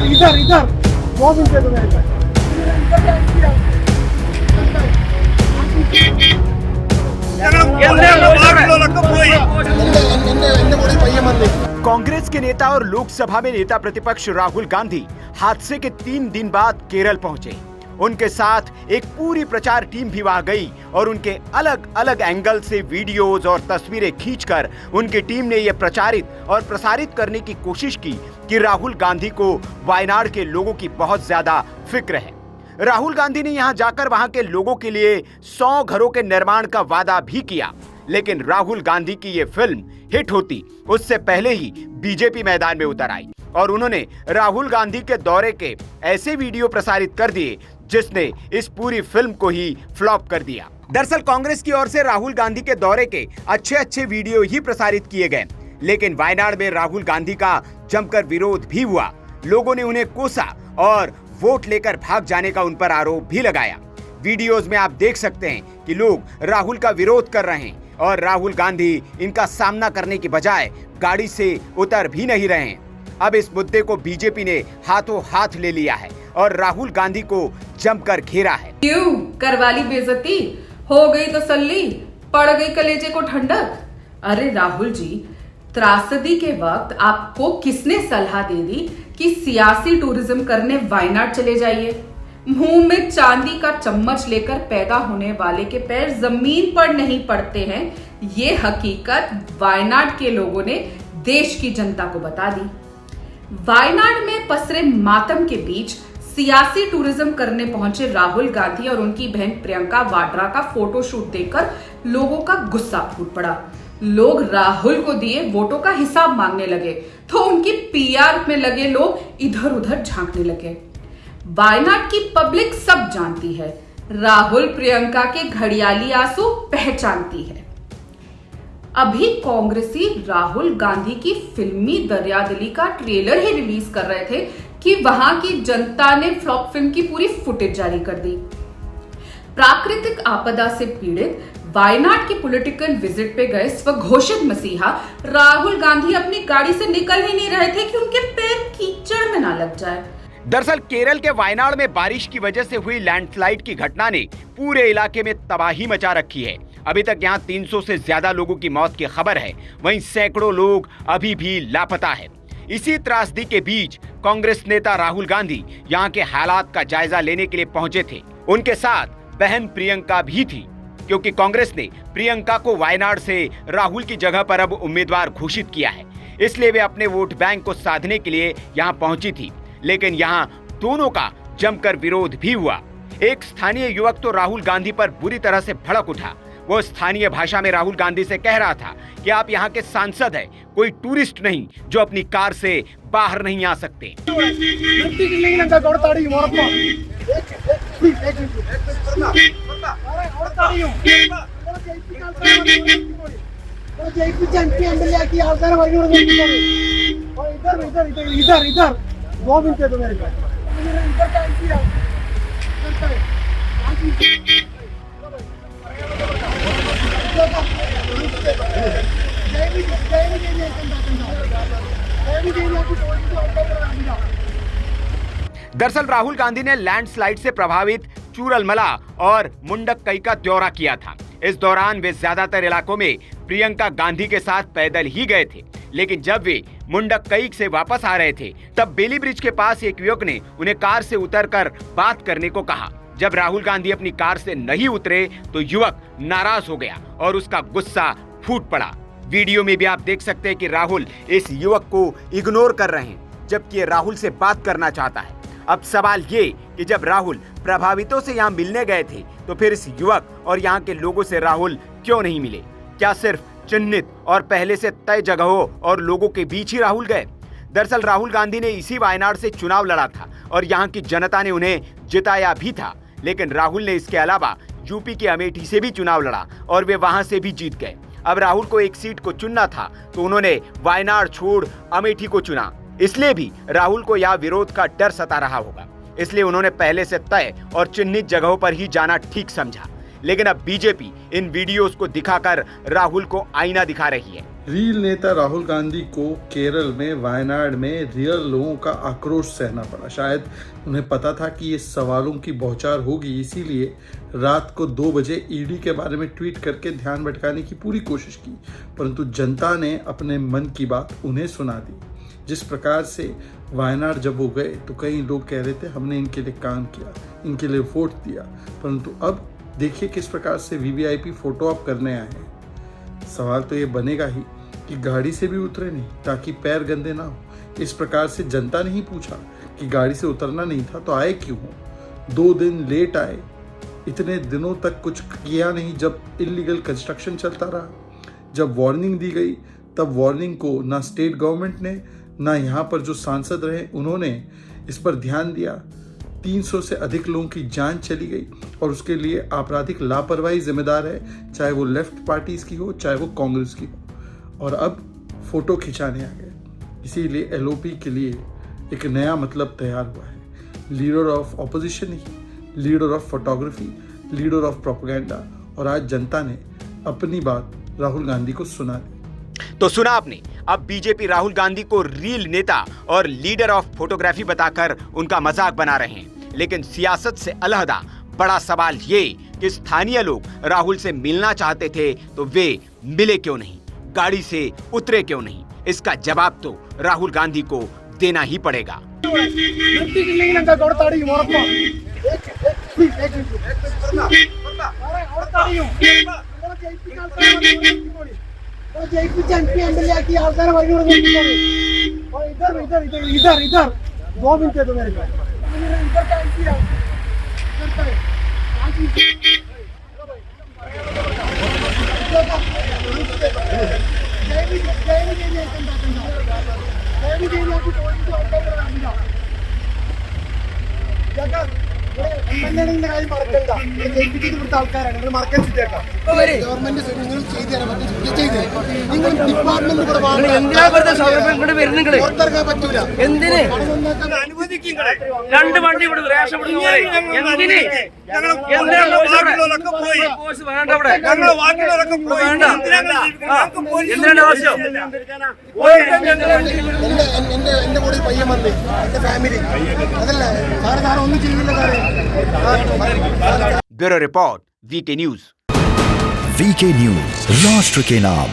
इधर इधर 2 मिनट कांग्रेस के नेता और लोकसभा में नेता प्रतिपक्ष राहुल गांधी हादसे के 3 दिन बाद केरल पहुंचे। उनके साथ एक पूरी प्रचार टीम भी वहां गई और उनके अलग अलग एंगल से वीडियोस और तस्वीरें खींचकर उनकी टीम ने यह प्रचारित और प्रसारित करने की कोशिश की कि राहुल गांधी को वायनाड के लोगों की बहुत ज्यादा फिक्र है। राहुल गांधी ने यहां जाकर वहां के लोगों के लिए 100 घरों के निर्माण का वादा भी किया, लेकिन राहुल गांधी की ये फिल्म हिट होती उससे पहले ही बीजेपी मैदान में उतर आई और उन्होंने राहुल गांधी के दौरे के ऐसे वीडियो प्रसारित कर दिए जिसने इस पूरी फिल्म को ही फ्लॉप कर दिया। दरअसल कांग्रेस की ओर से राहुल गांधी के दौरे के अच्छे वीडियो ही प्रसारित किए गए, लेकिन वायनाड में राहुल गांधी का जमकर विरोध भी हुआ। लोगों ने उन्हें कोसा और वोट लेकर भाग जाने का उन पर आरोप भी लगाया। वीडियोस में आप देख सकते हैं कि लोग राहुल का विरोध कर रहे हैं और राहुल गांधी इनका सामना करने की बजाय गाड़ी से उतर भी नहीं रहे हैं। अब इस मुद्दे को बीजेपी ने हाथों हाथ ले लिया है और राहुल गांधी को जमकर घेरा है। क्यों करवाली बेइज्जती, हो गई तसल्ली, पड़ गई कलेजे को ठंडक। अरे राहुल जी, त्रासदी के वक्त आपको किसने सलाह दे दी कि सियासी टूरिज्म करने वायनाड चले जाइए? मुंह में चांदी का चम्मच लेकर पैदा होने वाले के पैर जमीन पर नहीं पड़ते हैं, ये हकीकत वायनाड के लोगों ने देश की जनता को बता दी। वायनाड में पसरे मातम के बीच सियासी टूरिज्म करने पहुंचे राहुल गांधी और उनकी बहन प्रियंका वाड्रा का फोटोशूट देखकर लोगों का गुस्सा फूट पड़ा। लोग राहुल को दिए वोटों का हिसाब मांगने लगे तो उनकी पीआर में लगे लोग इधर उधर झांकने लगे। वायनाड की पब्लिक सब जानती है, राहुल प्रियंका के घड़ियाली आंसू पहचानती है। अभी कांग्रेसी राहुल गांधी की फिल्मी दरियादिली का ट्रेलर ही रिलीज कर रहे थे कि वहां की जनता ने फ्लॉप फिल्म की पूरी फुटेज जारी कर दी। प्राकृतिक आपदा से पीड़ित वायनाड की पॉलिटिकल विजिट पे गए स्वघोषित मसीहा राहुल गांधी अपनी गाड़ी से निकल ही नहीं रहे थे कि उनके पैर कीचड़ में ना लग जाए। दरअसल केरल के वायनाड में बारिश की वजह से हुई लैंडस्लाइड की घटना ने पूरे इलाके में तबाही मचा रखी है। अभी तक यहाँ 300 से ज्यादा लोगों की मौत की खबर है, वहीं सैकड़ों लोग अभी भी लापता है। इसी त्रासदी के बीच कांग्रेस नेता राहुल गांधी यहाँ के हालात का जायजा लेने के लिए पहुंचे थे। उनके साथ बहन प्रियंका भी थी, क्योंकि कांग्रेस ने प्रियंका को वायनाड से राहुल की जगह पर अब उम्मीदवार घोषित किया है, इसलिए वे अपने वोट बैंक को साधने के लिए यहाँ पहुंची थी। लेकिन यहाँ दोनों का जमकर विरोध भी हुआ। एक स्थानीय युवक तो राहुल गांधी पर बुरी तरह से भड़क उठा। वो स्थानीय भाषा में राहुल गांधी से कह रहा था कि आप यहाँ के सांसद हैं, कोई टूरिस्ट नहीं जो अपनी कार से बाहर नहीं आ सकते। इधर 2 मिनट दो मेरे को। दरअसल राहुल गांधी ने लैंडस्लाइड से प्रभावित चूरलमला और मुंडकई का दौरा किया था। इस दौरान वे ज्यादातर इलाकों में प्रियंका गांधी के साथ पैदल ही गए थे, लेकिन जब वे मुंडकई से वापस आ रहे थे तब बेली ब्रिज के पास एक युवक ने उन्हें कार से उतरकर बात करने को कहा। जब राहुल गांधी अपनी कार से नहीं उतरे तो युवक नाराज हो गया और उसका गुस्सा फूट पड़ा। वीडियो में भी आप देख सकते हैं कि राहुल इस युवक को इग्नोर कर रहे हैं, जबकि ये राहुल से बात करना चाहता है। अब सवाल ये कि जब राहुल प्रभावितों से यहाँ मिलने गए थे तो फिर इस युवक और यहाँ के लोगों से राहुल क्यों नहीं मिले? क्या सिर्फ चिन्हित और पहले से तय जगहों और लोगों के बीच ही राहुल गए? दरअसल राहुल गांधी ने इसी वायनाड से चुनाव लड़ा था और यहाँ की जनता ने उन्हें जिताया भी था, लेकिन राहुल ने इसके अलावा यूपी के अमेठी से भी चुनाव लड़ा और वे वहां से भी जीत गए। अब राहुल को एक सीट को चुनना था तो उन्होंने वायनाड छोड़ अमेठी को चुना, इसलिए भी राहुल को यह विरोध का डर सता रहा होगा। इसलिए उन्होंने पहले से तय और चिन्हित जगहों पर ही जाना ठीक समझा। लेकिन अब बीजेपी इन वीडियोस को दिखाकर राहुल को आईना दिखा रही है। रील नेता राहुल गांधी को केरल में वायनाड में रियल लोगों का आक्रोश सहना पड़ा। शायद उन्हें पता था कि ये सवालों की बौछार होगी, इसीलिए रात को 2 बजे ईडी के बारे में ट्वीट करके ध्यान भटकाने की पूरी कोशिश की, परंतु जनता ने अपने मन की बात उन्हें सुना दी। जिस प्रकार से वायनाड जब वो गए तो कई लोग कह रहे थे हमने इनके लिए काम किया, इनके लिए वोट दिया, परंतु अब देखिए किस प्रकार से वीवीआईपी फोटो ऑप करने आए हैं। सवाल तो ये बनेगा ही कि गाड़ी से भी उतरे नहीं ताकि पैर गंदे ना हो। इस प्रकार से जनता ने ही पूछा कि गाड़ी से उतरना नहीं था तो आए क्यों हो। 2 दिन लेट आए, इतने दिनों तक कुछ किया नहीं। जब इलीगल कंस्ट्रक्शन चलता रहा, जब वार्निंग दी गई, तब वार्निंग को ना स्टेट गवर्नमेंट ने ना यहाँ पर जो सांसद रहे उन्होंने इस पर ध्यान दिया। 300 से अधिक लोगों की जान चली गई और उसके लिए आपराधिक लापरवाही जिम्मेदार है, चाहे वो लेफ्ट पार्टीज की हो चाहे वो कांग्रेस की हो। और अब फोटो खिंचाने आ गए, इसीलिए एलओपी के लिए एक नया मतलब तैयार हुआ है। लीडर ऑफ ऑपोजिशन नहीं, leader of photography, leader of propaganda. और आज जनता ने अपनी बात राहुल गांधी को सुना दी। तो सुना आपने, अब बीजेपी राहुल गांधी को रील नेता और लीडर ऑफ फोटोग्राफी बताकर उनका मजाक बना रहे हैं। लेकिन सियासत से अलहदा बड़ा सवाल ये कि स्थानीय लोग राहुल से मिलना चाहते थे तो वे मिले क्यों नहीं, गाड़ी से उतरे क्यों नहीं? इसका जवाब तो राहुल गांधी को देना ही पड़ेगा। इधर 2 मिनट दे दो मेरे को। इधर का एमपी है, इधर का है। രണ്ട് വണ്ടി വിടുന്നു റേഷൻ വിടുന്നു എന്തിന് എന്തിനാണ് ആവശ്യം എന്റെ കൂടെ പയ്യൻ വന്ന് എന്റെ ഫാമിലി അതല്ല സാറ് ഒന്നും ചെയ്തില്ല സാറേ. Bureau report VK news. VK news, राष्ट्र के नाम।